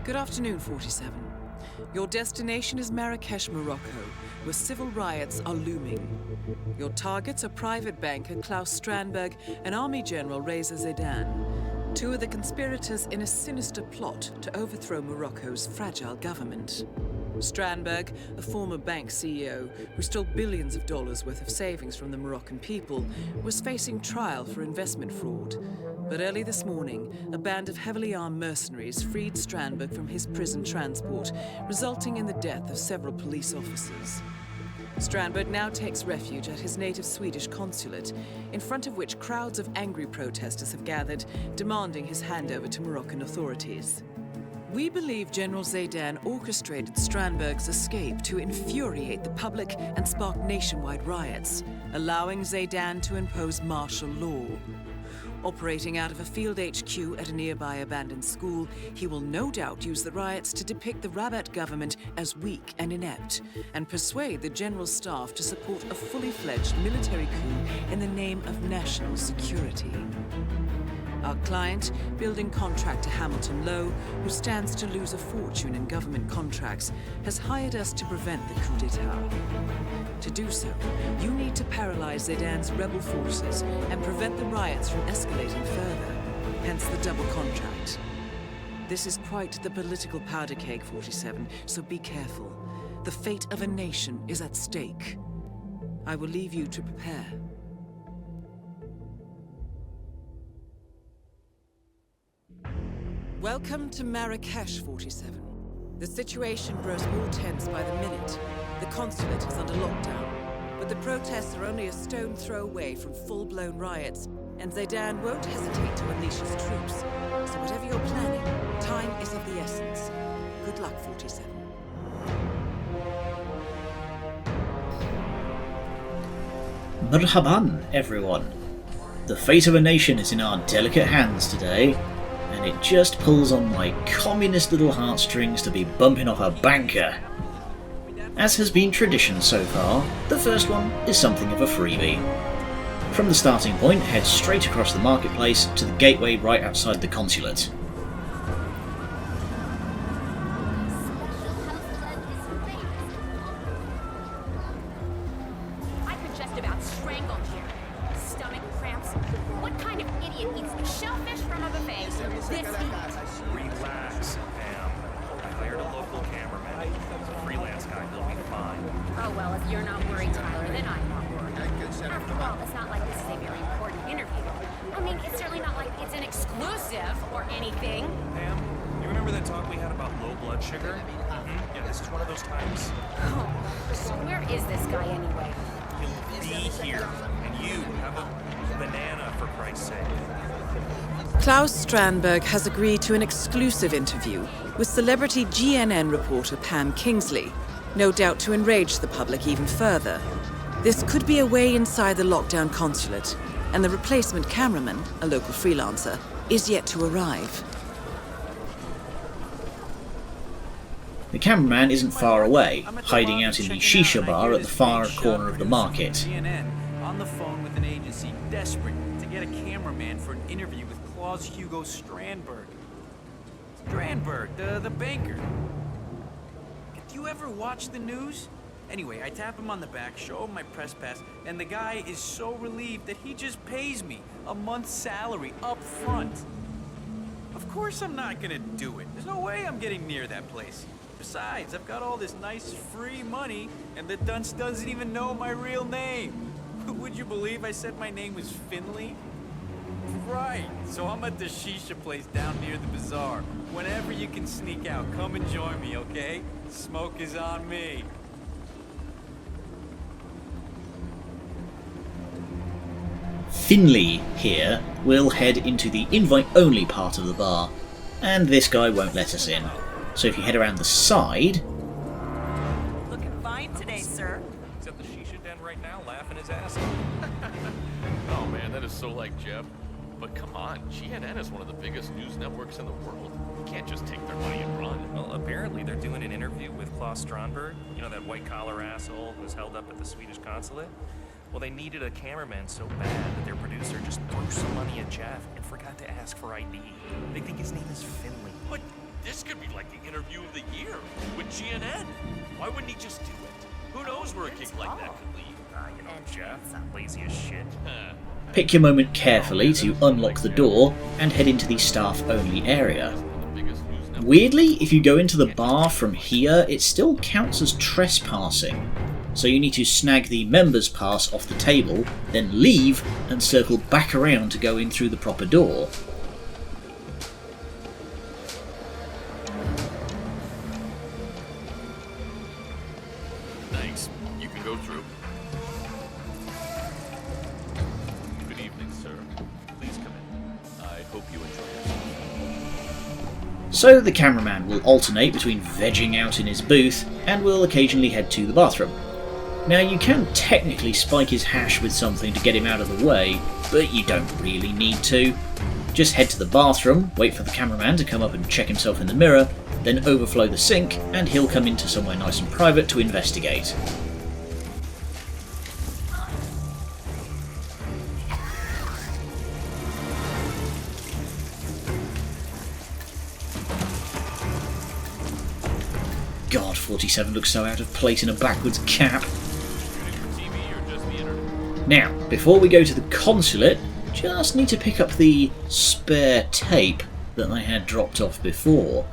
Good afternoon, 47. Your destination is Marrakesh, Morocco, where civil riots are looming. Your targets are private banker Klaus Strandberg and Army General Reza Zaidan, two of the conspirators in a sinister plot to overthrow Morocco's fragile government. Strandberg, a former bank CEO who stole billions of dollars worth of savings from the Moroccan people, was facing trial for investment fraud. But early this morning, a band of heavily armed mercenaries freed Strandberg from his prison transport, resulting in the death of several police officers. Strandberg now takes refuge at his native Swedish consulate, in front of which crowds of angry protesters have gathered, demanding his handover to Moroccan authorities. We believe General Zaidan orchestrated Strandberg's escape to infuriate the public and spark nationwide riots, allowing Zaidan to impose martial law. Operating out of a field HQ at a nearby abandoned school, he will no doubt use the riots to depict the Rabat government as weak and inept, and persuade the general staff to support a fully fledged military coup in the name of national security. Our client, building contractor Hamilton Lowe, who stands to lose a fortune in government contracts, has hired us to prevent the coup d'etat. To do so, you need to paralyze Zaidan's rebel forces and prevent the riots from escalating further, hence the double contract. This is quite the political powder keg, 47, so be careful. The fate of a nation is at stake. I will leave you to prepare. Welcome to Marrakesh, 47. The situation grows more tense by the minute. The consulate is under lockdown, but the protests are only a stone throw away from full-blown riots, and Zaidan won't hesitate to unleash his troops. So whatever you're planning, time is of the essence. Good luck, 47. Marhaban, everyone. The fate of a nation is in our delicate hands today, and it just pulls on my communist little heartstrings to be bumping off a banker. As has been tradition so far, the first one is something of a freebie. From the starting point, head straight across the marketplace to the gateway right outside the consulate. I could just about strangle here. Stomach cramps. What kind of idiot eats shellfish from a buffet? This heat. Relax, Pam. I hired a local cameraman. He's a freelance guy. He'll be fine. Oh, well, if you're not worried, Tyler, then I'm not worried. After all, it's not like this is a very important interview. I mean, it's certainly not like it's an exclusive or anything. Pam, you remember that talk we had about low blood sugar? Mm-hmm. Yeah, this is one of those times. Oh, so where is this guy anyway? He'll be here. And you have a banana, for Christ's sake. Klaus Strandberg has agreed to an exclusive interview with celebrity GNN reporter Pam Kingsley, no doubt to enrage the public even further. This could be a way inside the lockdown consulate, and the replacement cameraman, a local freelancer, is yet to arrive. The cameraman isn't far away, hiding out in the shisha bar at the far corner of the market. GNN on the phone with an agency desperate to get a cameraman for an interview with Klaus Hugo Strandberg. Strandberg, the banker. Do you ever watch the news? Anyway, I tap him on the back, show him my press pass, and the guy is so relieved that he just pays me a month's salary up front. Of course I'm not gonna do it. There's no way I'm getting near that place. Besides, I've got all this nice free money, and the dunce doesn't even know my real name. Would you believe I said my name was Finley? Right, so I'm at the shisha place down near the bazaar. Whenever you can sneak out, come and join me, okay? Smoke is on me. Finley, here, will head into the invite-only part of the bar, and this guy won't let us in. So if you head around the side... Looking fine today, sir. He's at the shisha den right now, laughing his ass off. Oh man, that is so like Jeb. But come on, GNN is one of the biggest news networks in the world. You can't just take their money and run. Well, apparently they're doing an interview with Klaus Strandberg. You know, that white-collar asshole who was held up at the Swedish consulate? Well, they needed a cameraman so bad that their producer just threw some money at Jeff and forgot to ask for ID. They think his name is Finley. But this could be like like the interview of the year with GNN. Why wouldn't he just do it? Who knows where a gig like that could lead? You know, Jeff, lazy as shit. Pick your moment carefully to unlock the door and head into the staff-only area. Weirdly, if you go into the bar from here, it still counts as trespassing. So you need to snag the members pass off the table, then leave and circle back around to go in through the proper door. Thanks. You can go through. Good evening, sir. Please come in. I hope you enjoy yourself. So the cameraman will alternate between vegging out in his booth and will occasionally head to the bathroom. Now you can technically spike his hash with something to get him out of the way, but you don't really need to. Just head to the bathroom, wait for the cameraman to come up and check himself in the mirror, then overflow the sink and he'll come into somewhere nice and private to investigate. God, 47 looks so out of place in a backwards cap. Now, before we go to the consulate, just need to pick up the spare tape that I had dropped off before.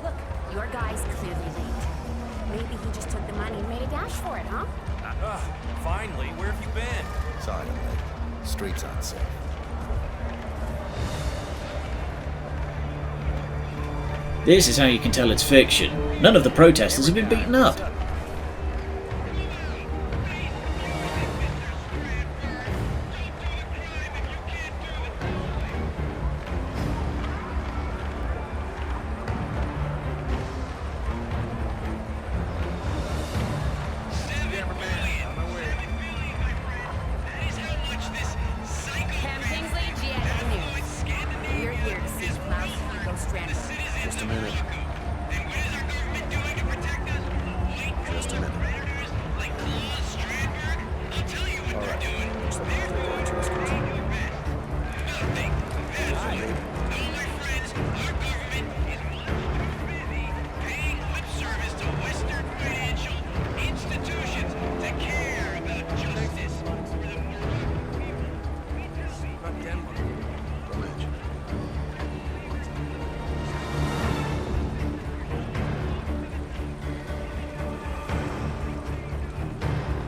Look, your guy's clearly late. Maybe he just took the money and made a dash for it, huh? Finally, where have you been? Sorry, I'm late. Streets aren't safe. This is how you can tell it's fiction. None of the protesters have been beaten up. Cam Kingsley, GNN News. We're here to see Klaus Hugo Strandberg. Just a minute. Just a minute. All right. Looks like we're going to his control.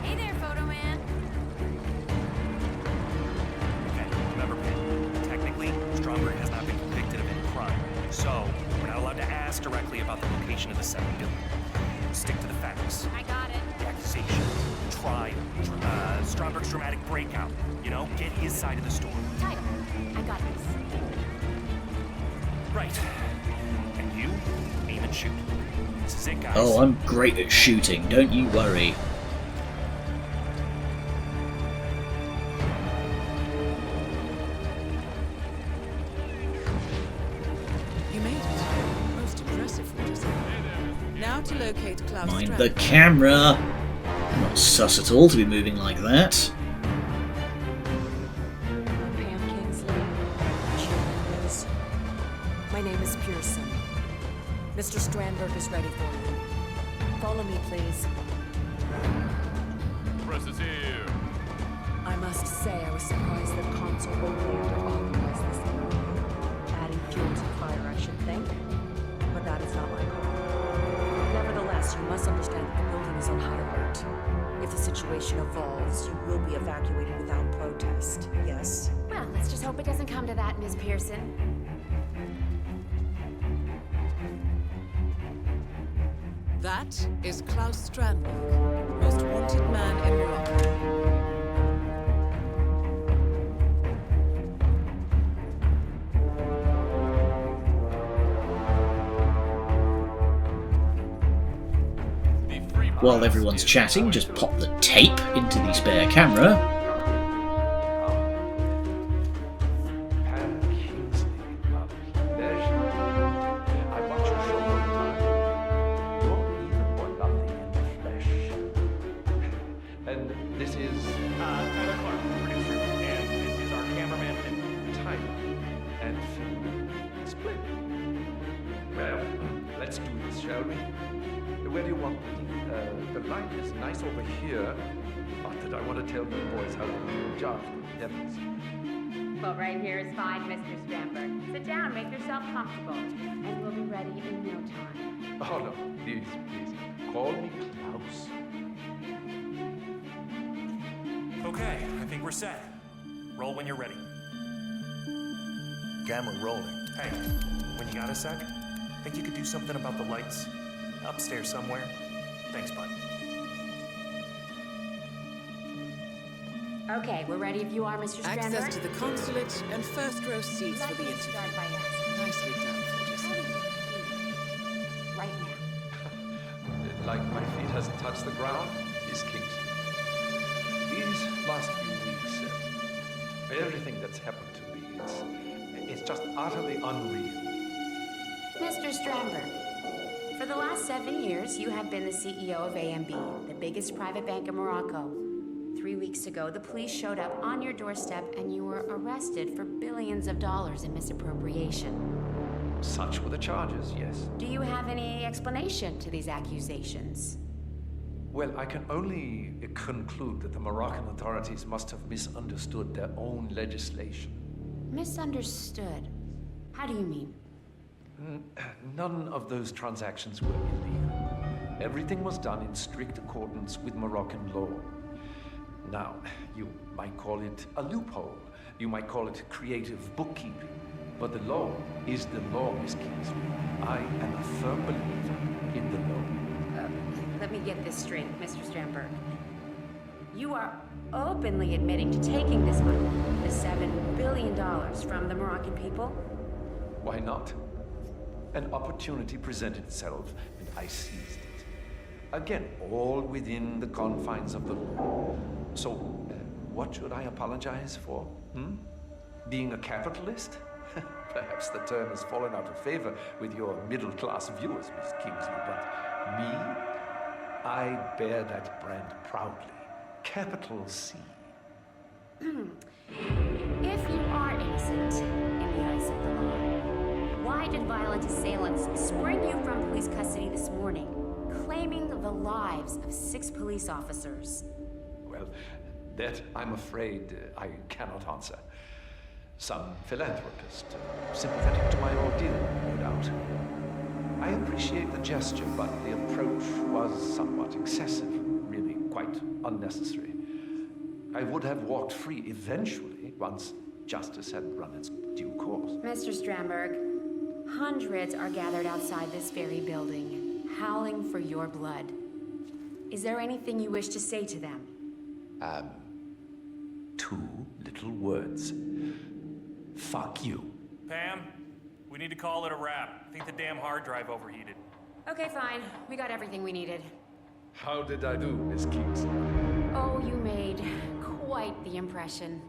Hey there, photo man. Okay, remember, technically, Stromberg has not been convicted of any crime. So, we're not allowed to ask directly about the location of the second building. Stick to the facts. I got it. The accusation, trial, Stromberg's dramatic breakout. You know, get his side of the story. Title. I got this. Right. And you, aim and shoot. This is it, guys. Oh, I'm great at shooting, don't you worry. You made it. Most impressive for yourself. Now to locate Klaus Mind Strandberg. the camera. Not sus at all to be moving like that. Pam Kingsley, GNN News. My name is Pearson. Mr. Strandberg is ready for you. Follow me, please. Press is here. I must say I was surprised that Consul Oleander authorized this interview. Adding fuel to the fire, I should think. But that is not my call. Nevertheless, you must understand that the building is on high alert. If the situation evolves, you will be evacuated without protest. Yes? Well, let's just hope it doesn't come to that, Miss Pearson. That is Klaus Strandberg, most wanted man in Morocco. While everyone's chatting, just pop the tape into the spare camera. Pam Kingsley, I watch your show all the time. You're even more nothing in the flesh. And this is Tyler Clark, producer, and this is our cameraman and Tyler. shall we? Where do you want me? The light is nice over here. Not that I want to tell you boys how to do your jobs, good heavens. Well, right here is fine, Mr. Strandberg. Sit down, make yourself comfortable, and we'll be ready in no time. Oh, no, please, please. Call me Klaus. Okay, I think we're set. Roll when you're ready. Camera rolling. Hey, when you got a sec, think you could do something about the lights? Upstairs somewhere? Thanks, bud. Okay, we're ready if you are, Mr. Strandberg. Access to the consulate and first row seats for the Let me interview. start by asking, Nicely done, how Fortis. do you feel right now? Like my feet hasn't touched the ground, Miss Kingston. These last few weeks, everything that's happened to me, it's just utterly unreal. Mr. Strandberg, for the last 7 years, you have been the CEO of AMB, the biggest private bank in Morocco. 3 weeks ago, the police showed up on your doorstep and you were arrested for billions of dollars in misappropriation. Such were the charges, yes. Do you have any explanation to these accusations? Well, I can only conclude that the Moroccan authorities must have misunderstood their own legislation. Misunderstood? How do you mean? None of those transactions were illegal. Everything was done in strict accordance with Moroccan law. Now, you might call it a loophole. You might call it creative bookkeeping. But the law is the law, Miss Kingsley. I am a firm believer in the law. Let me get this straight, Mr. Strandberg. You are openly admitting to taking this money, the $7 billion from the Moroccan people? Why not? An opportunity presented itself, and I seized it. Again, all within the confines of the law. So, what should I apologize for? Being a capitalist? Perhaps the term has fallen out of favor with your middle-class viewers, Miss Kingsley, but me? I bear that brand proudly. Capital C. If you are innocent in the eyes of the law, why did violent assailants spring you from police custody this morning, claiming the lives of 6 police officers? Well, that, I'm afraid, I cannot answer. Some philanthropist, sympathetic to my ordeal, no doubt. I appreciate the gesture, but the approach was somewhat excessive, really quite unnecessary. I would have walked free eventually, once justice had run its due course. Mr. Strandberg, hundreds are gathered outside this very building, howling for your blood. Is there anything you wish to say to them? 2 little words. Fuck you. Pam, we need to call it a wrap. I think the damn hard drive overheated. Okay, fine. We got everything we needed. How did I do, Miss Kingsley? Oh, you made quite the impression.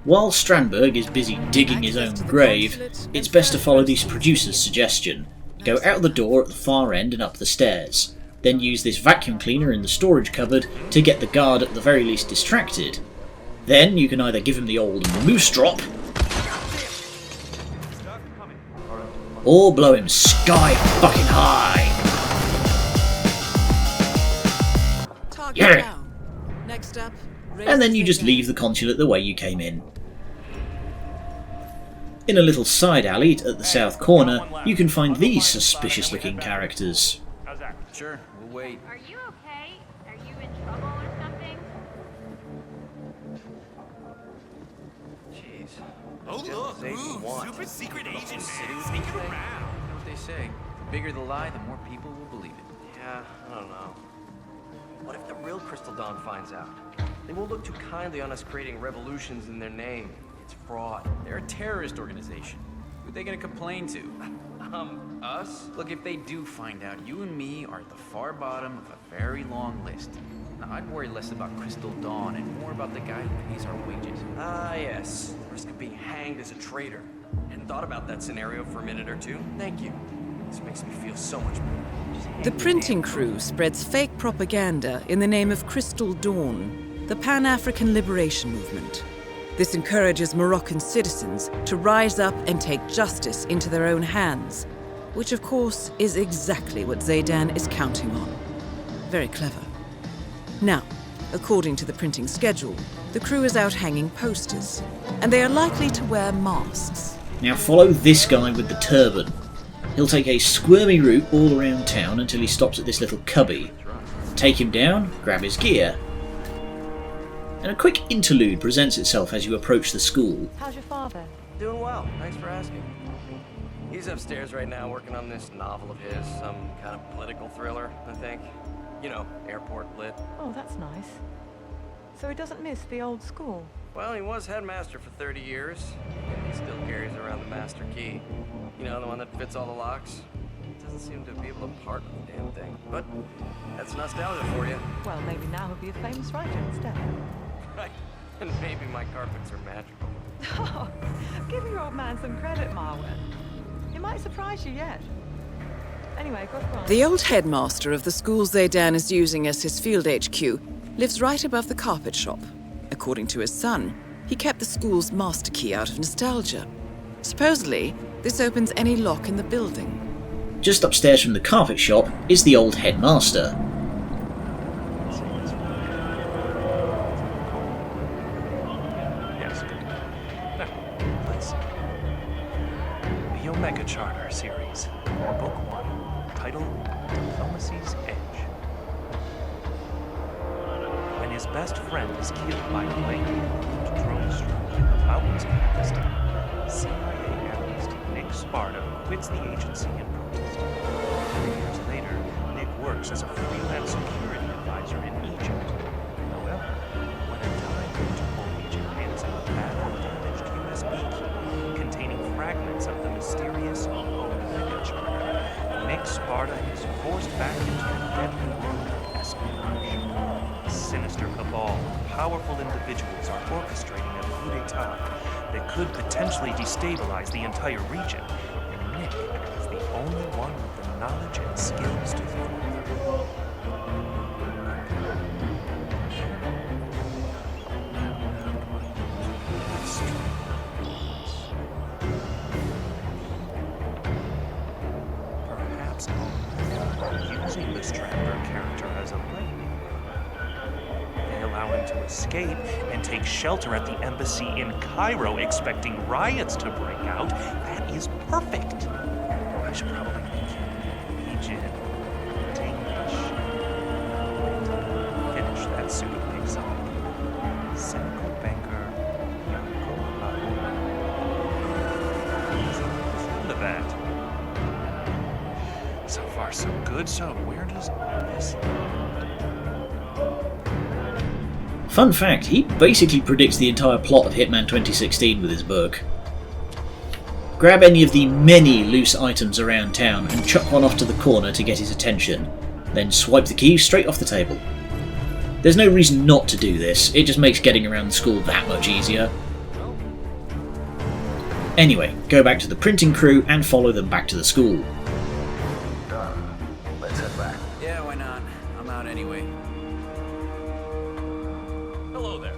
While Strandberg is busy digging his own grave, it's best to follow this producer's suggestion. Go out the door at the far end and up the stairs. Then use this vacuum cleaner in the storage cupboard to get the guard at the very least distracted. Then you can either give him the old moose drop, or blow him sky fucking high. Target down. Next up, And then you just leave the consulate the way you came in. In a little side alley at the south corner, you can find these suspicious looking characters. How's that? Sure, we'll wait. Are you okay? Are you in trouble or something? Jeez. Oh look, ooh, super secret agent man. Sneaking around. You know what they say? The bigger the lie, the more people will believe it. Yeah, I don't know. What if the real Crystal Dawn finds out? They won't look too kindly on us creating revolutions in their name. It's fraud. They're a terrorist organization. Who are they gonna complain to? Us? Look, if they do find out, you and me are at the far bottom of a very long list. Now, I'd worry less about Crystal Dawn and more about the guy who pays our wages. Ah, yes. The risk of being hanged as a traitor. Hadn't thought about that scenario for a minute or two. Thank you. This makes me feel so much better. The printing crew spreads fake propaganda in the name of Crystal Dawn, the Pan-African Liberation Movement. This encourages Moroccan citizens to rise up and take justice into their own hands, which of course is exactly what Zaydan is counting on. Very clever. Now, according to the printing schedule, the crew is out hanging posters, and they are likely to wear masks. Now follow this guy with the turban. He'll take a squirmy route all around town until he stops at this little cubby. Take him down, grab his gear. And a quick interlude presents itself as you approach the school. How's your father? Doing well, thanks for asking. He's upstairs right now working on this novel of his, some kind of political thriller, I think. You know, airport lit. Oh, that's nice. So he doesn't miss the old school? Well, he was headmaster for 30 years. He still carries around the master key. You know, the one that fits all the locks. Doesn't seem to be able to part with the damn thing. But that's nostalgia for you. Well, maybe now he'll be a famous writer instead. Right. And maybe my carpets are magical. Oh, give your old man some credit, Marwan. He might surprise you yet. Anyway, go on. The old headmaster of the school Zaydan is using as his field HQ lives right above the carpet shop. According to his son, he kept the school's master key out of nostalgia. Supposedly, this opens any lock in the building. Just upstairs from the carpet shop is the old headmaster. Yes. Now, let's see. The Omega Charter series, Book 1, titled Diplomacy's Edge. When his best friend is killed by a lake drone strike in the mountains of Pakistan, CIA analyst Nick Sparta quits the agency in protest. 3 years later, Nick works as a freelance security advisor in Egypt. However, when a time Interpol agent hands him a badly damaged USB key containing fragments of the mysterious Omega Charter, Nick Sparta is forced back into the deadly world of espionage. A sinister cabal of powerful individuals are orchestrating a coup d'etat that could potentially destabilize the entire region, and Nick is the only one with the knowledge and skills to thwart them. Perhaps using the Strandberg character as a link. They allow him to escape and take shelter at the embassy in Cairo, expecting riots to break out. That is perfect. I should probably make him Egypt, English. Finish that suit of exile. Cynical banker, Yanko Look at that. So far, so good. So where does all this lead? Fun fact, he basically predicts the entire plot of Hitman 2016 with his book. Grab any of the many loose items around town and chuck one off to the corner to get his attention, then swipe the key straight off the table. There's no reason not to do this, it just makes getting around the school that much easier. Anyway, go back to the printing crew and follow them back to the school. Done. Let's head back. Yeah, why not? I'm out anyway. Hello there.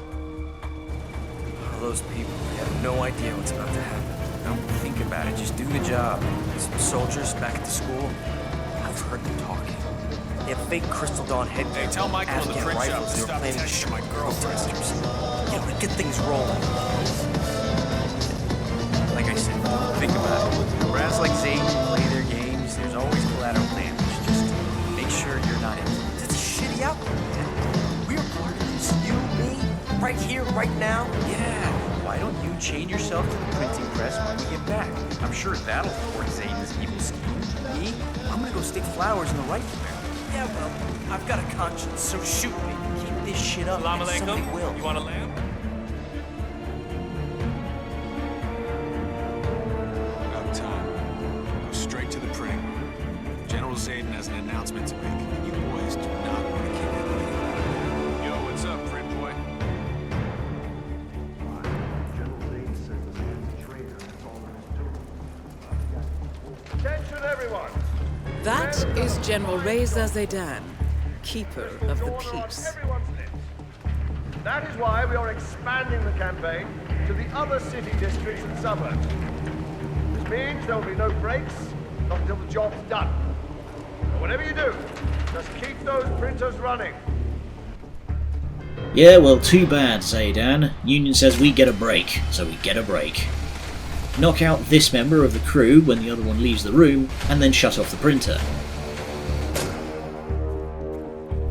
All those people, they have no idea what's about to happen. Don't think about it, just do the job. Some soldiers back at the school, I've heard them talking. They have fake Crystal Dawn headgear. Hey, tell Michael in the Afghan print shop rifles to they were stop planning to attacking shoot my girlfriend. protesters. Yeah, we get things rolling. Like I said, don't think about it. Brass like Sayid play their games, there's always collateral damage. Just make sure you're not in. That's a shitty outcome, man. We're part of this. You, me, right here, right now. Yeah, why don't you chain yourself to the printing press when we get back? I'm sure that'll thwart Zayden's evil scheme. Me? I'm gonna go stick flowers in the rifle barrel. Yeah, well, I've got a conscience, so shoot me. Keep this shit up, Salam and somebody alaikum. will. You want a lamb? About time. Go straight to the printing room. General Zayden has an announcement to make. You boys do not want to kill him. Yo, what's up, print boy? Attention, everyone! That is General Reza Zaydan, Keeper of the Peace. Everyone's lips. That is why we are expanding the campaign to the other city districts and suburbs. This means there will be no breaks, not until the job's done. But whatever you do, just keep those printers running. Yeah, well, too bad, Zaydan. Union says we get a break, so we get a break. Knock out this member of the crew when the other one leaves the room, and then shut off the printer.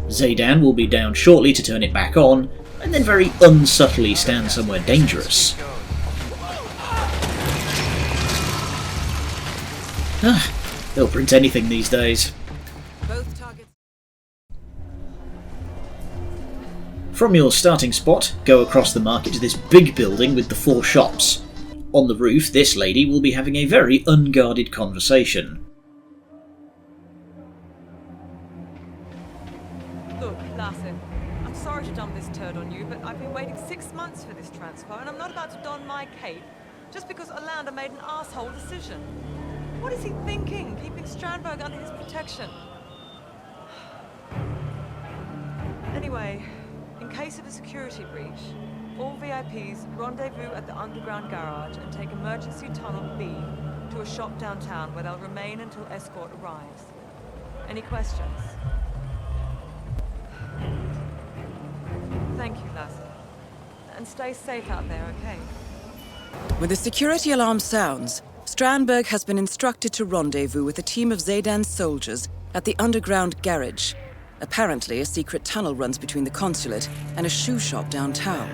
Zaydan will be down shortly to turn it back on, and then very unsubtly stand somewhere dangerous. They'll print anything these days. Both targets. From your starting spot, go across the market to this big building with the 4 shops. On the roof, this lady will be having a very unguarded conversation. Look, Lassie, I'm sorry to dump this turd on you, but I've been waiting 6 months for this transfer, and I'm not about to don my cape just because Orlando made an asshole decision. What is he thinking, keeping Strandberg under his protection? Anyway, in case of a security breach, all VIPs rendezvous at the underground garage and take emergency tunnel B to a shop downtown where they'll remain until escort arrives. Any questions? Thank you, Lassie. And stay safe out there, okay? When the security alarm sounds, Strandberg has been instructed to rendezvous with a team of Zaydan's soldiers at the underground garage. Apparently, a secret tunnel runs between the consulate and a shoe shop downtown.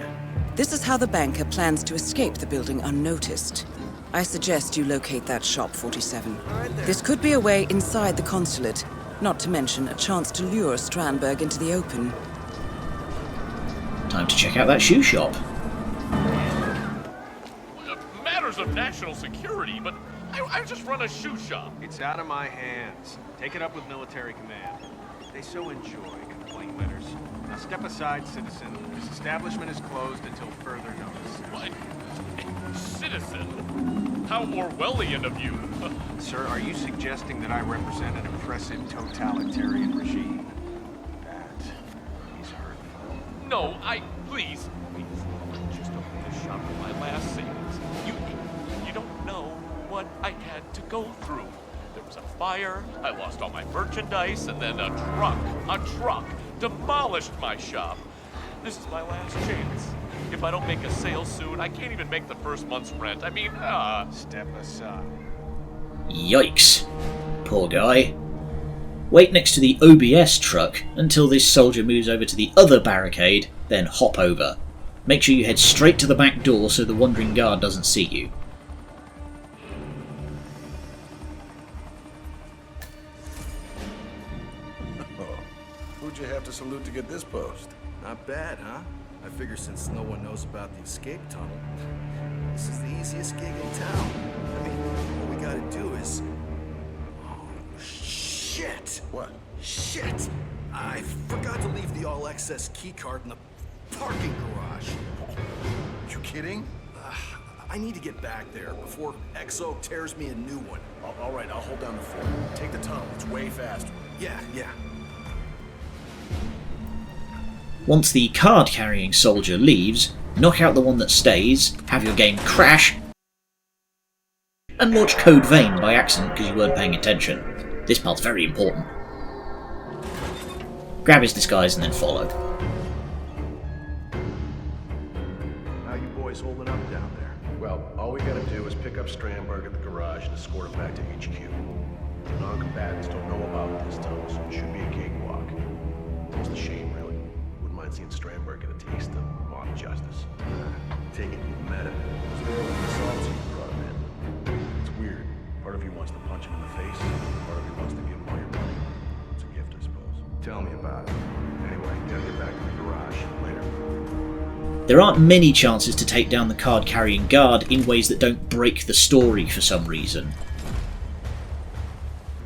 This is how the banker plans to escape the building unnoticed. I suggest you locate that shop, 47. This could be a way inside the consulate, not to mention a chance to lure Strandberg into the open. Time to check out that shoe shop. Matters of national security, but I just run a shoe shop. It's out of my hands. Take it up with military command. They so enjoy complaint letters. Now step aside, citizen. This establishment is closed until further notice. What? Citizen? How Orwellian of you. Sir, are you suggesting that I represent an oppressive totalitarian regime? That is hurtful. No, please, just open this shop with my last savings. You don't know what I had to go through. There was a fire, I lost all my merchandise, and then a truck demolished my shop. This is my last chance. If I don't make a sale soon, I can't even make the first month's rent. I mean, Step aside. Yikes. Poor guy. Wait next to the OBS truck until this soldier moves over to the other barricade, then hop over. Make sure you head straight to the back door so the wandering guard doesn't see you. Who'd you have to salute to get this post? Not bad, huh? I figure since no one knows about the escape tunnel, this is the easiest gig in town. I mean, all we gotta do is... Oh, shit! What? Shit! I forgot to leave the all-access keycard in the parking garage. You kidding? I need to get back there before XO tears me a new one. All right, I'll hold down the fort. Take the tunnel, it's way faster. Yeah. Once the card-carrying soldier leaves, knock out the one that stays, have your game crash, and launch Code Vein by accident because you weren't paying attention. This part's very important. Grab his disguise and then follow. How you boys holding up down there? Well, all we gotta do is pick up Strandberg at the garage and escort him back to HQ. The non-combatants don't know about this tunnel, so it should be a cakewalk. It's a shame, really. Wouldn't mind seeing Strandberg get a taste of mock justice. Take it you met him. So you brought him in. It's weird. Part of you wants to punch him in the face, part of you wants to give him all your money. It's a gift, I suppose. Tell me about it. Anyway, gotta get back to the garage. Later. There aren't many chances to take down the card-carrying guard in ways that don't break the story for some reason.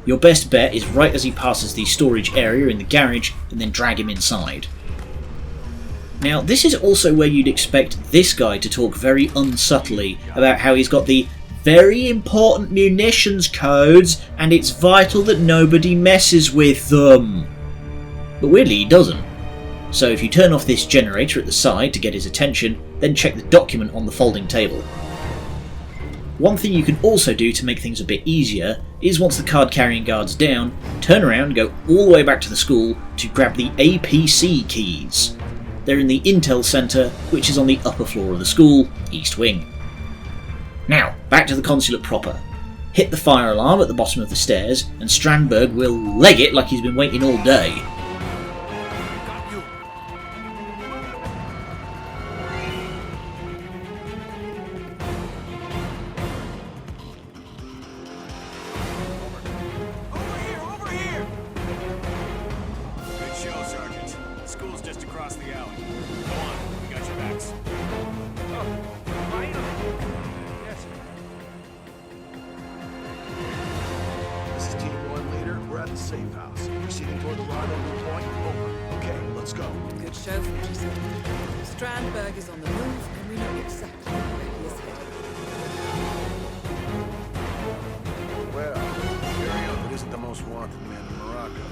Your best bet is right as he passes the storage area in the garage and then drag him inside. Now, this is also where you'd expect this guy to talk very unsubtly about how he's got the very important munitions codes and it's vital that nobody messes with them. But weirdly he doesn't. So if you turn off this generator at the side to get his attention, then check the document on the folding table. One thing you can also do to make things a bit easier is once the card carrying guard's down, turn around and go all the way back to the school to grab the APC keys. They're in the Intel Centre, which is on the upper floor of the school, East Wing. Now, back to the consulate proper. Hit the fire alarm at the bottom of the stairs, and Strandberg will leg it like he's been waiting all day. Good show, Sergeant. School's just across the alley. Go on, we got your backs. This is Team 1 leader. We're at the safe house. Proceeding toward the rendezvous point. Over. Okay, let's go. Good show from Reza. Strandberg is on the move, and we know exactly where he is headed. Well, Miriam isn't the most wanted man in Morocco.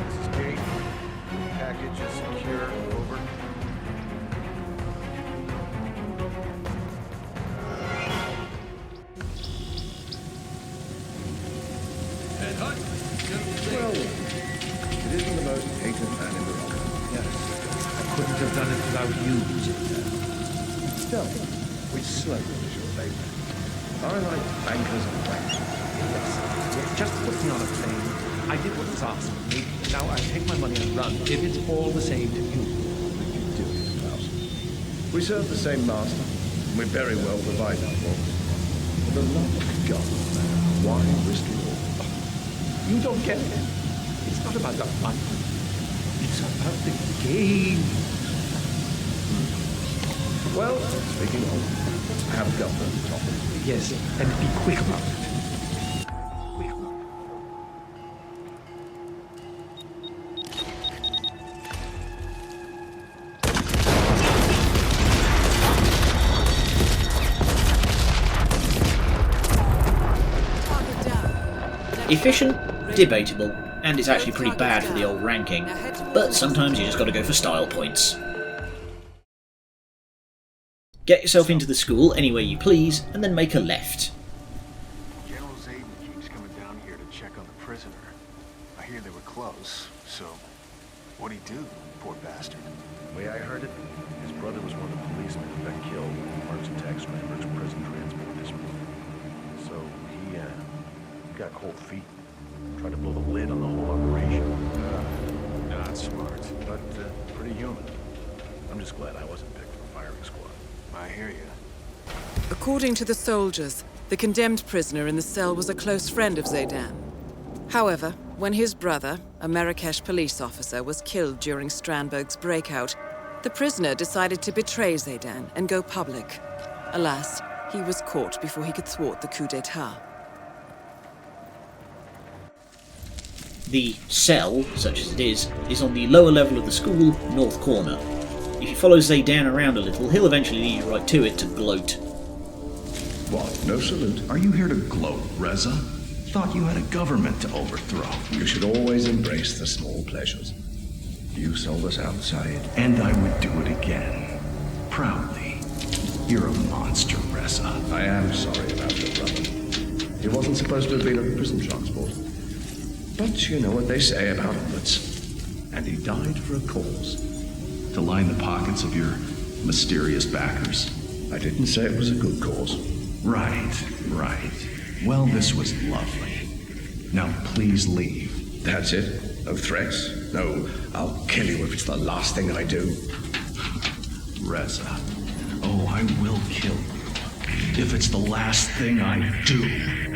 This is Gate. Package is secure. Over. Well, it isn't the most hated man in Morocco. Yes. I couldn't have done it without you, Gilded. Still, we slowly as your favourite. I like bankers and bankers. Yes, just put me on a plane. I did what was asked of me. Now I take my money and run, if it's all the same to you. You do it, Klaus. We serve the same master, and we very well provide that for. For the love of God, why risk it all? You don't get it. It's not about the money. It's about the game. Well, speaking of, I have a government topic. Yes, and be quick about it. Quick about it. Efficient? Debatable, and it's actually pretty bad for the old ranking, but sometimes you just gotta go for style points. Get yourself into the school any way you please, and then make a left. General Sayid keeps coming down here to check on the prisoner. I hear they were close, so what'd he do, poor bastard? The way I heard it, his brother was one of the policemen who got killed in Mark's attack Strandberg's prison transport this week. So he got cold feet. Tried to blow the lid on the whole operation. Not smart, but pretty human. I'm just glad I wasn't picked for firing squad. I hear you. According to the soldiers, the condemned prisoner in the cell was a close friend of Zaydan. However, when his brother, a Marrakesh police officer, was killed during Strandberg's breakout, the prisoner decided to betray Zaydan and go public. Alas, he was caught before he could thwart the coup d'etat. The cell, such as it is on the lower level of the school, north corner. If you follow Zaydan around a little, he'll eventually lead you right to it to gloat. What, no salute? Are you here to gloat, Reza? Thought you had a government to overthrow. You should always embrace the small pleasures. You sold us out, Sayid. And I would do it again. Proudly. You're a monster, Reza. I am sorry about your brother. He wasn't supposed to have been on prison transport. But you know what they say about omelets. And he died for a cause. To line the pockets of your mysterious backers. I didn't say it was a good cause. Right. Well, this was lovely. Now please leave. That's it? No threats? No, I'll kill you if it's the last thing I do. Reza. Oh, I will kill you. If it's the last thing I do.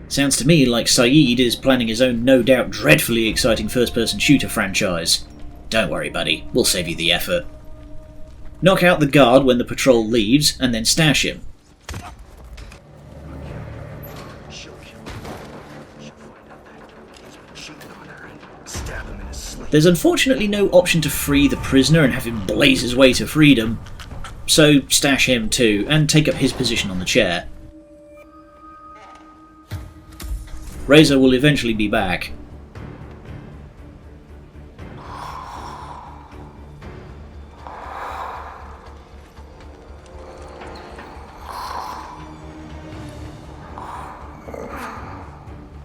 Sounds to me like Sayid is planning his own no doubt dreadfully exciting first-person shooter franchise. Don't worry, buddy, we'll save you the effort. knock out the guard when the patrol leaves, and then stash him. There's unfortunately no option to free the prisoner and have him blaze his way to freedom, so stash him too, and take up his position on the chair. Reza will eventually be back.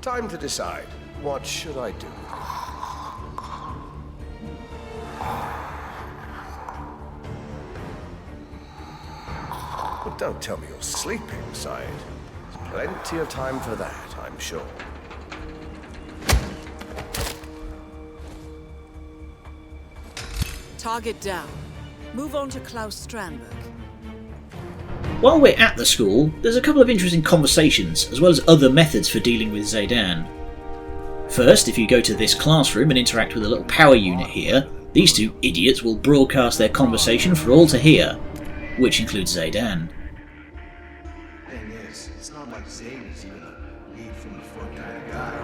Time to decide. What should I do? But don't tell me you're sleeping, Sayid. There's plenty of time for that, I'm sure. Target down. Move on to Klaus Strandberg. While we're at the school, there's a couple of interesting conversations, as well as other methods for dealing with Zaydan. First, if you go to this classroom and interact with a little power unit here, these two idiots will broadcast their conversation for all to hear, which includes Zaydan. Thing is, it's not like Zayd is even a lead from the foot kind of guy.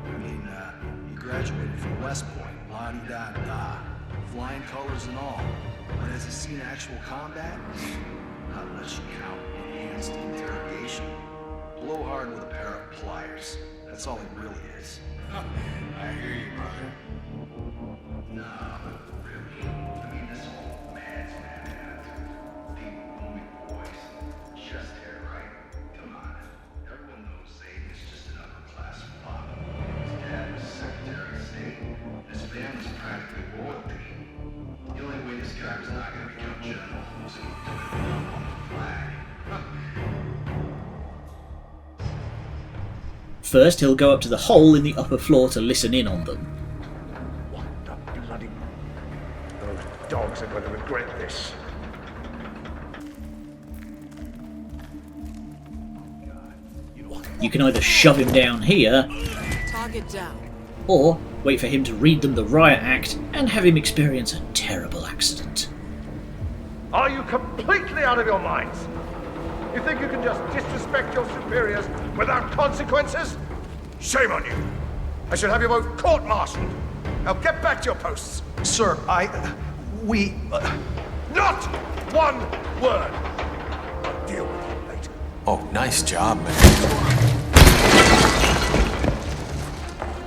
I mean, he graduated from West Point, la-di-da-da, flying colors and all. But has he seen actual combat? Not unless you count enhanced interrogation. Blow hard with a pair of pliers. That's all it really is. I hear you, brother. No, but really, I mean, this whole man's man attitude. Deep, booming voice, chest hair, right? Come on. Everyone knows Zayd is just an upper-class fop. His dad was Secretary of State. His family's practically royalty. The only way this guy was not going to become general was if he put it on the flag. First, he'll go up to the hole in the upper floor to listen in on them. What the bloody... Those dogs are going to regret this. You can either shove him down here, Target down. or wait for him to read them the riot act and have him experience a terrible accident. Are you completely out of your minds? You think you can just disrespect your superiors without consequences? Shame on you. I should have you both court-martialed. Now get back to your posts. Sir, we... Not one word. I'll deal with you later. Oh, nice job, man.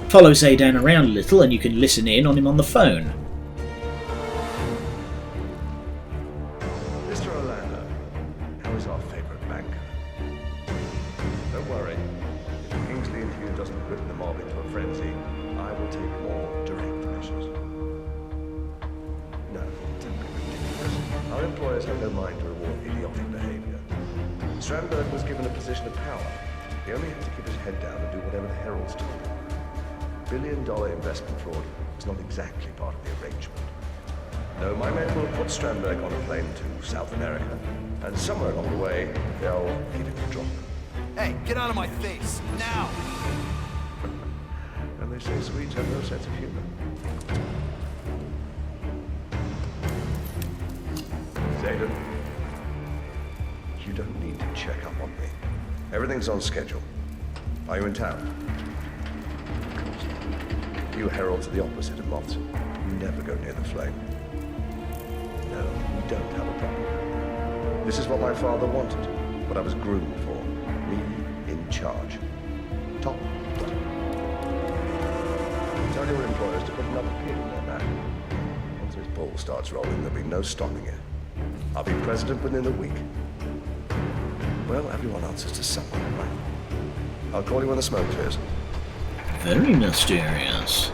Follow Zaydan around a little and you can listen in on him on the phone. Mr. Orlando, how is our favorite banker? Don't worry. If the Kingsley interview doesn't whip the mob into a frenzy, I will take more direct measures. No, don't be ridiculous. Our employers have no mind to reward idiotic behavior. Strandberg was given a position of power. He only had to keep his head down and do whatever the heralds told him. $1 billion investment fraud was not exactly part of the arrangement. No, my men will put Strandberg on a plane to South America, and somewhere along the way, they'll get him to drop. Hey, get out of my face, now! And they say Swedes have no sense of humor. Zayden, you don't need to check up on me. Everything's on schedule. Are you in town? You heralds are the opposite of moths. You never go near the flame. No, you don't have a problem. This is what my father wanted, what I was groomed for. Me in charge. Top. Tell your employers to put another pin in their back. Once this ball starts rolling, there'll be no stopping it. I'll be president within a week. Well, everyone answers to someone, right? I'll call you when the smoke clears. Very mysterious.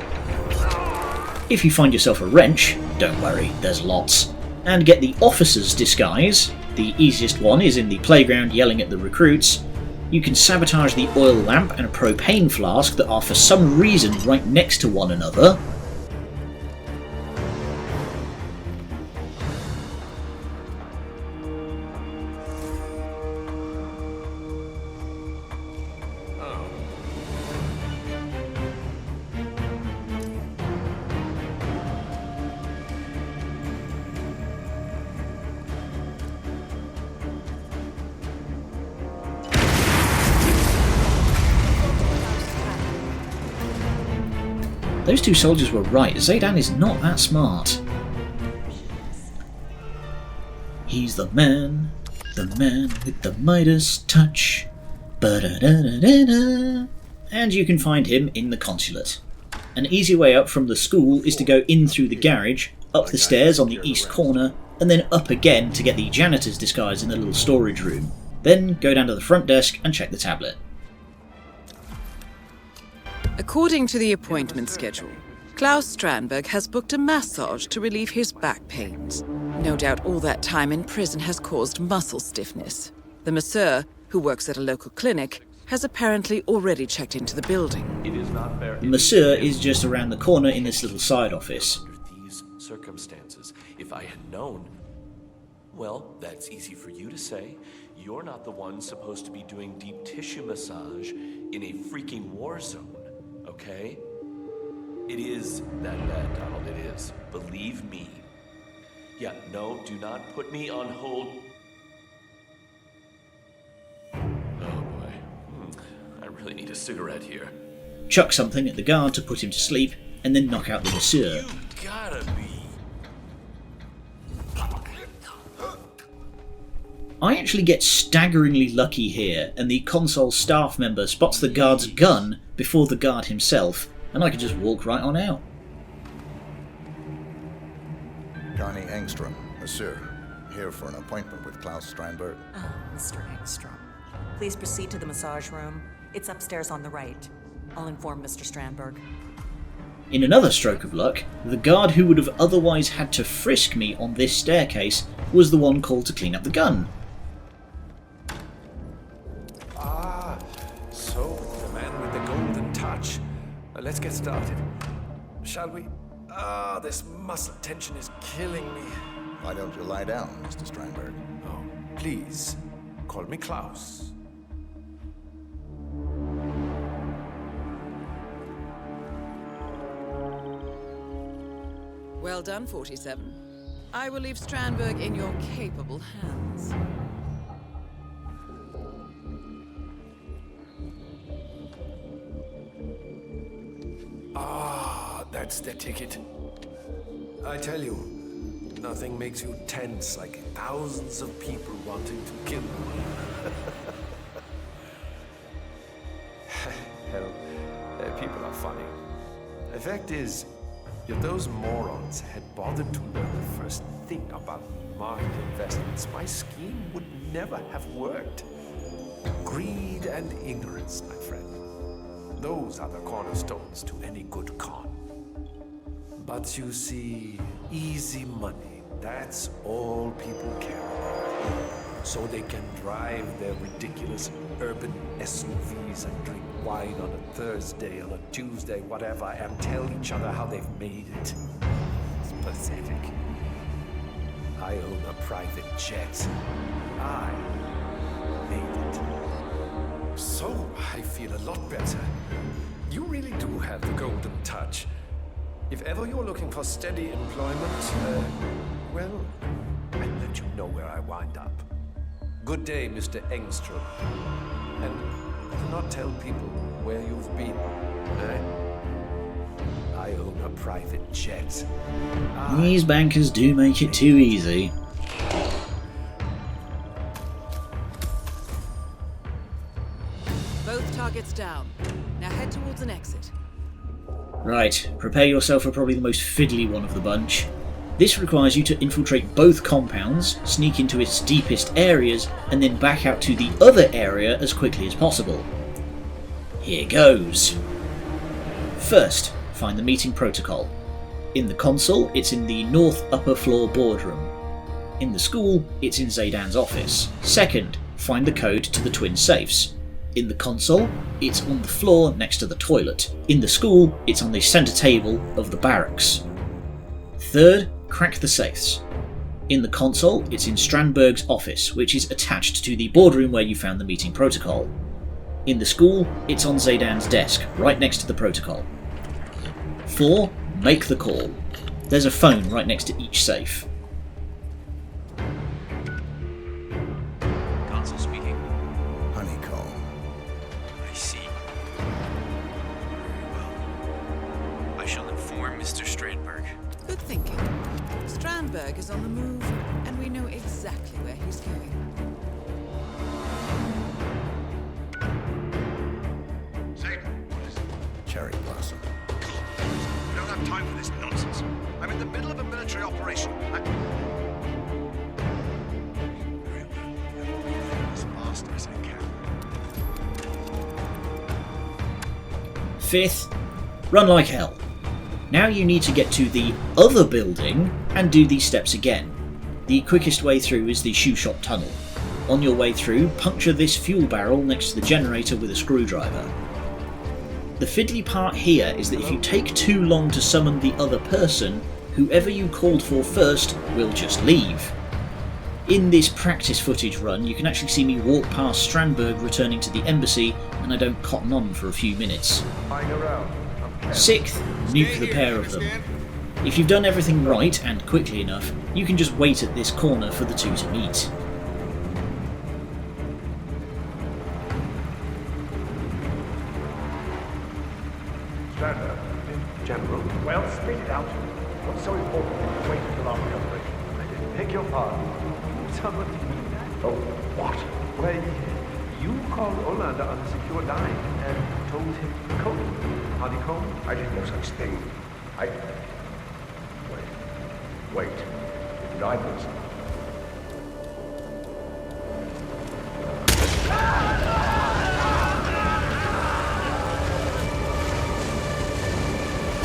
If you find yourself a wrench, don't worry, there's lots. And get the officer's disguise. The easiest one is in the playground yelling at the recruits. You can sabotage the oil lamp and a propane flask that are for some reason right next to one another. Those two soldiers were right. Zaydan is not that smart. He's the man with the Midas touch. Ba-da-da-da-da-da. And you can find him in the consulate. An easy way up from the school is to go in through the garage, up the stairs on the east corner, and then up again to get the janitor's disguise in the little storage room. Then go down to the front desk and check the tablet. According to the appointment schedule, Klaus Strandberg has booked a massage to relieve his back pains. No doubt all that time in prison has caused muscle stiffness. The masseur, who works at a local clinic, has apparently already checked into the building. The masseur is just around the corner in this little side office. Under these circumstances, if I had known... Well, that's easy for you to say. You're not the one supposed to be doing deep tissue massage in a freaking war zone, okay? It is that bad, Donald, it is. Believe me. Yeah, no, do not put me on hold. Oh boy. I really need a cigarette here. Chuck something at the guard to put him to sleep, and then knock out the masseur. You gotta be... I actually get staggeringly lucky here, and the console staff member spots the guard's gun before the guard himself, and I can just walk right on out. Connie Engstrom, Monsieur, here for an appointment with Klaus Strandberg. Oh, Mr. Engstrom. Please proceed to the massage room. It's upstairs on the right. I'll inform Mr. Strandberg. In another stroke of luck, the guard who would have otherwise had to frisk me on this staircase was the one called to clean up the gun. Ah, so the man with the golden touch. Let's get started. Shall we? Ah, this muscle tension is killing me. Why don't you lie down, Mr. Strandberg? Oh, please, call me Klaus. Well done, 47. I will leave Strandberg in your capable hands. Ah, that's the ticket. I tell you, nothing makes you tense like thousands of people wanting to kill you. Hell, people are funny. The fact is, if those morons had bothered to learn the first thing about market investments, my scheme would never have worked. Greed and ignorance, my friend. Those are the cornerstones to any good con. But you see, easy money, that's all people care about. So they can drive their ridiculous urban SUVs and drink wine on a Thursday, on a Tuesday, whatever, and tell each other how they've made it. It's pathetic. I own a private jet. I made it. So I feel a lot better. You really do have the golden touch. If ever you're looking for steady employment, well, I'll let you know where I wind up. Good day, Mr. Engstrom. And do not tell people where you've been. I own a private jet. These bankers do make it too easy. Both targets down. Now head towards an exit. Right, prepare yourself for probably the most fiddly one of the bunch. This requires you to infiltrate both compounds, sneak into its deepest areas, and then back out to the other area as quickly as possible. Here goes. First, find the meeting protocol. In the console, it's in the north upper floor boardroom. In the school, it's in Zaydan's office. Second, find the code to the twin safes. In the console, it's on the floor next to the toilet. In the school, it's on the centre table of the barracks. Third, crack the safes. In the console, it's in Strandberg's office, which is attached to the boardroom where you found the meeting protocol. In the school, it's on Zaydan's desk, right next to the protocol. 4. Make the call. There's a phone right next to each safe. Console speaking. Honeycomb. I see. Very well. I shall Mr. Strandberg. Good thinking. Strandberg is on the move, and we know exactly where he's going. Sayid, what is it? Cherry blossom. We don't have time for this nonsense. I'm in the middle of a military operation. Very well. I will be there as fast as I can. Fifth, run like hell. Now you need to get to the other building and do these steps again. The quickest way through is the shoe shop tunnel. On your way through, puncture this fuel barrel next to the generator with a screwdriver. The fiddly part here is that if you take too long to summon the other person, whoever you called for first will just leave. In this practice footage run, you can actually see me walk past Strandberg returning to the embassy, and I don't cotton on for a few minutes. Sixth, nuke the pair of them. If you've done everything right and quickly enough, you can just wait at this corner for the two to meet. Strandberg. General. Well, spit it out. What's so important in waiting till after the operation? I beg your pardon. Someone to me. Oh, what? Well, you called Olander on the secure line and told him code. Honeycomb? I did no such thing. Wait. Did I do something?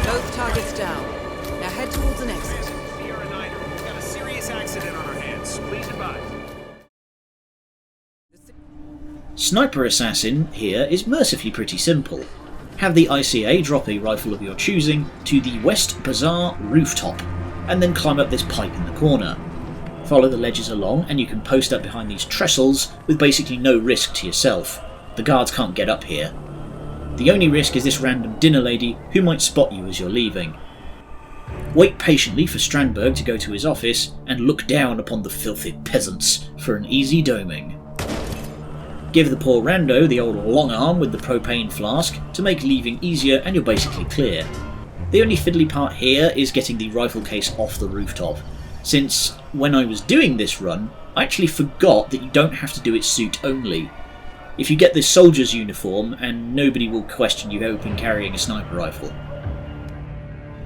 Both targets down. Now head towards an exit. Sierra Niner, we've got a serious accident on our hands. Please advise. Sniper Assassin here is mercifully pretty simple. Have the ICA drop a rifle of your choosing to the West Bazaar rooftop, and then climb up this pipe in the corner. Follow the ledges along and you can post up behind these trestles with basically no risk to yourself. The guards can't get up here. The only risk is this random dinner lady who might spot you as you're leaving. Wait patiently for Strandberg to go to his office and look down upon the filthy peasants for an easy doming. Give the poor rando the old long arm with the propane flask to make leaving easier and you're basically clear. The only fiddly part here is getting the rifle case off the rooftop, since when I was doing this run, I actually forgot that you don't have to do it suit only. If you get this soldier's uniform, and nobody will question you open carrying a sniper rifle.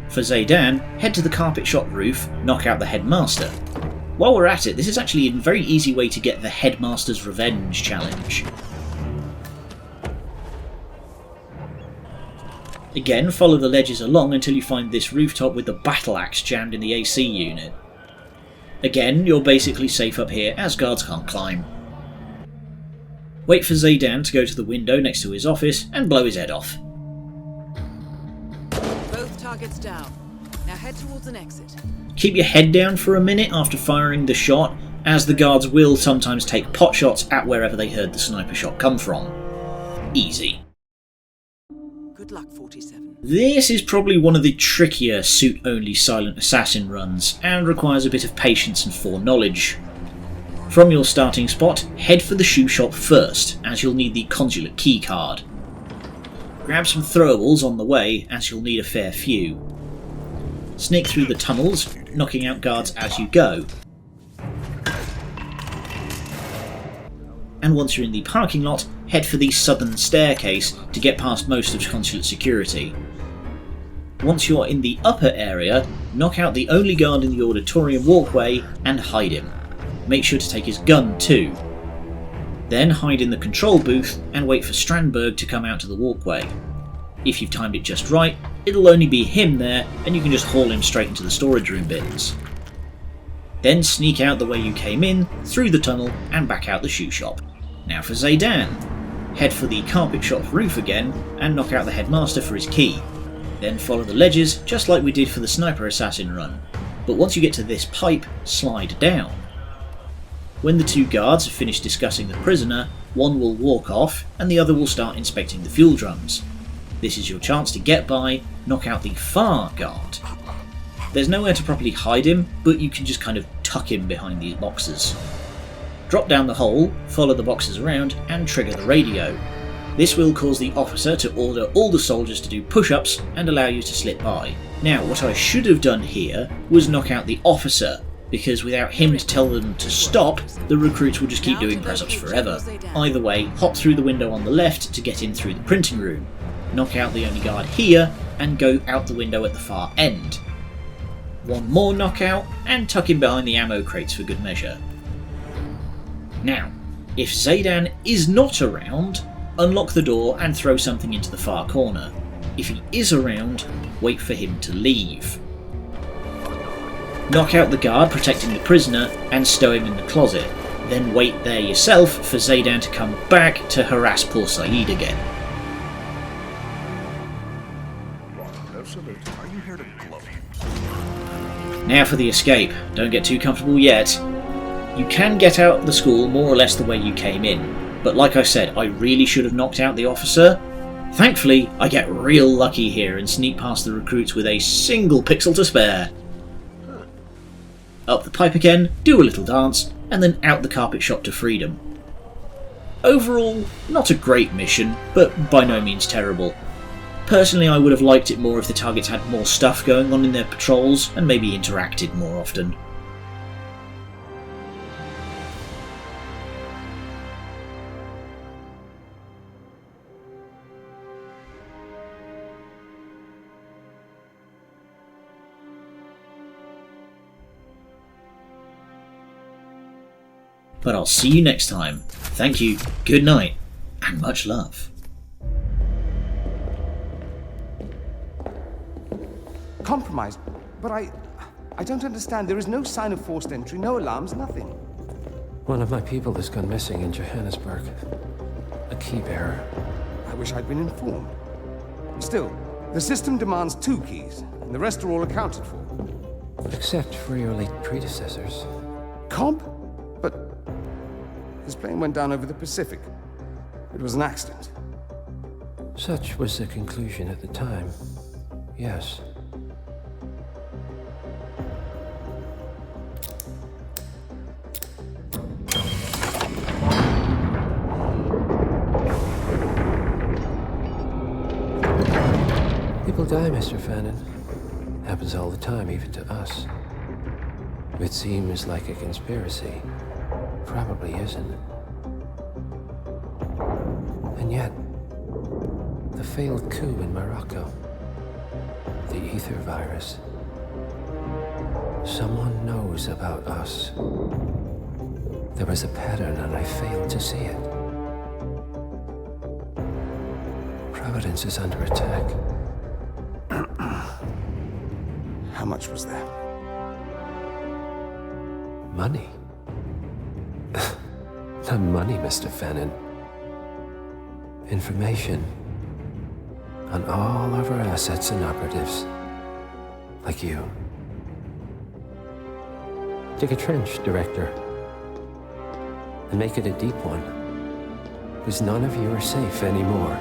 For Zaydan, head to the carpet shop roof, knock out the Headmaster. While we're at it, this is actually a very easy way to get the Headmaster's Revenge challenge. Again, follow the ledges along until you find this rooftop with the battle axe jammed in the AC unit. Again, you're basically safe up here as guards can't climb. Wait for Zaydan to go to the window next to his office and blow his head off. Both targets down. Now head towards an exit. Keep your head down for a minute after firing the shot, as the guards will sometimes take pot shots at wherever they heard the sniper shot come from. Easy. Good luck, 47. This is probably one of the trickier suit-only silent assassin runs, and requires a bit of patience and foreknowledge. From your starting spot, head for the shoe shop first, as you'll need the consulate key card. Grab some throwables on the way, as you'll need a fair few. Sneak through the tunnels, knocking out guards as you go. And once you're in the parking lot, head for the southern staircase to get past most of consulate security. Once you're in the upper area, knock out the only guard in the auditorium walkway and hide him. Make sure to take his gun too. Then hide in the control booth and wait for Strandberg to come out to the walkway. If you've timed it just right, it'll only be him there and you can just haul him straight into the storage room bins. Then sneak out the way you came in, through the tunnel and back out the shoe shop. Now for Zaydan. Head for the carpet shop roof again and knock out the Headmaster for his key. Then follow the ledges just like we did for the Sniper Assassin run. But once you get to this pipe, slide down. When the two guards have finished discussing the prisoner, one will walk off and the other will start inspecting the fuel drums. This is your chance to get by, knock out the far guard. There's nowhere to properly hide him, but you can just kind of tuck him behind these boxes. Drop down the hole, follow the boxes around and trigger the radio. This will cause the officer to order all the soldiers to do push-ups and allow you to slip by. Now, what I should have done here was knock out the officer, because without him to tell them to stop, the recruits will just keep doing press-ups forever. Either way, hop through the window on the left to get in through the printing room, knock out the only guard here, and go out the window at the far end. One more knockout, and tuck in behind the ammo crates for good measure. Now, if Zaydan is not around, unlock the door and throw something into the far corner. If he is around, wait for him to leave. Knock out the guard protecting the prisoner and stow him in the closet. Then wait there yourself for Zaydan to come back to harass poor Sayid again. Are you here to gloat? Now for the escape. Don't get too comfortable yet. You can get out of the school more or less the way you came in, but like I said, I really should have knocked out the officer. Thankfully, I get real lucky here and sneak past the recruits with a single pixel to spare. Up the pipe again, do a little dance, and then out the carpet shop to freedom. Overall, not a great mission, but by no means terrible. Personally, I would have liked it more if the targets had more stuff going on in their patrols and maybe interacted more often. But I'll see you next time. Thank you, good night, and much love. Compromised? But I don't understand. There is no sign of forced entry, no alarms, nothing. One of my people has gone missing in Johannesburg. A key bearer. I wish I'd been informed. Still, the system demands 2 keys, and the rest are all accounted for. Except for your late predecessors. Cobb? But his plane went down over the Pacific. It was an accident. Such was the conclusion at the time. Yes. People die, Mr. Fannin. Happens all the time, even to us. It seems like a conspiracy. Probably isn't. And yet, the failed coup in Morocco, the ether virus. Someone knows about us. There was a pattern and I failed to see it. Providence is under attack. How much was there? Money? Not money, Mr. Fannin. Information on all of our assets and operatives. Like you. Dig a trench, Director. And make it a deep one. Because none of you are safe anymore.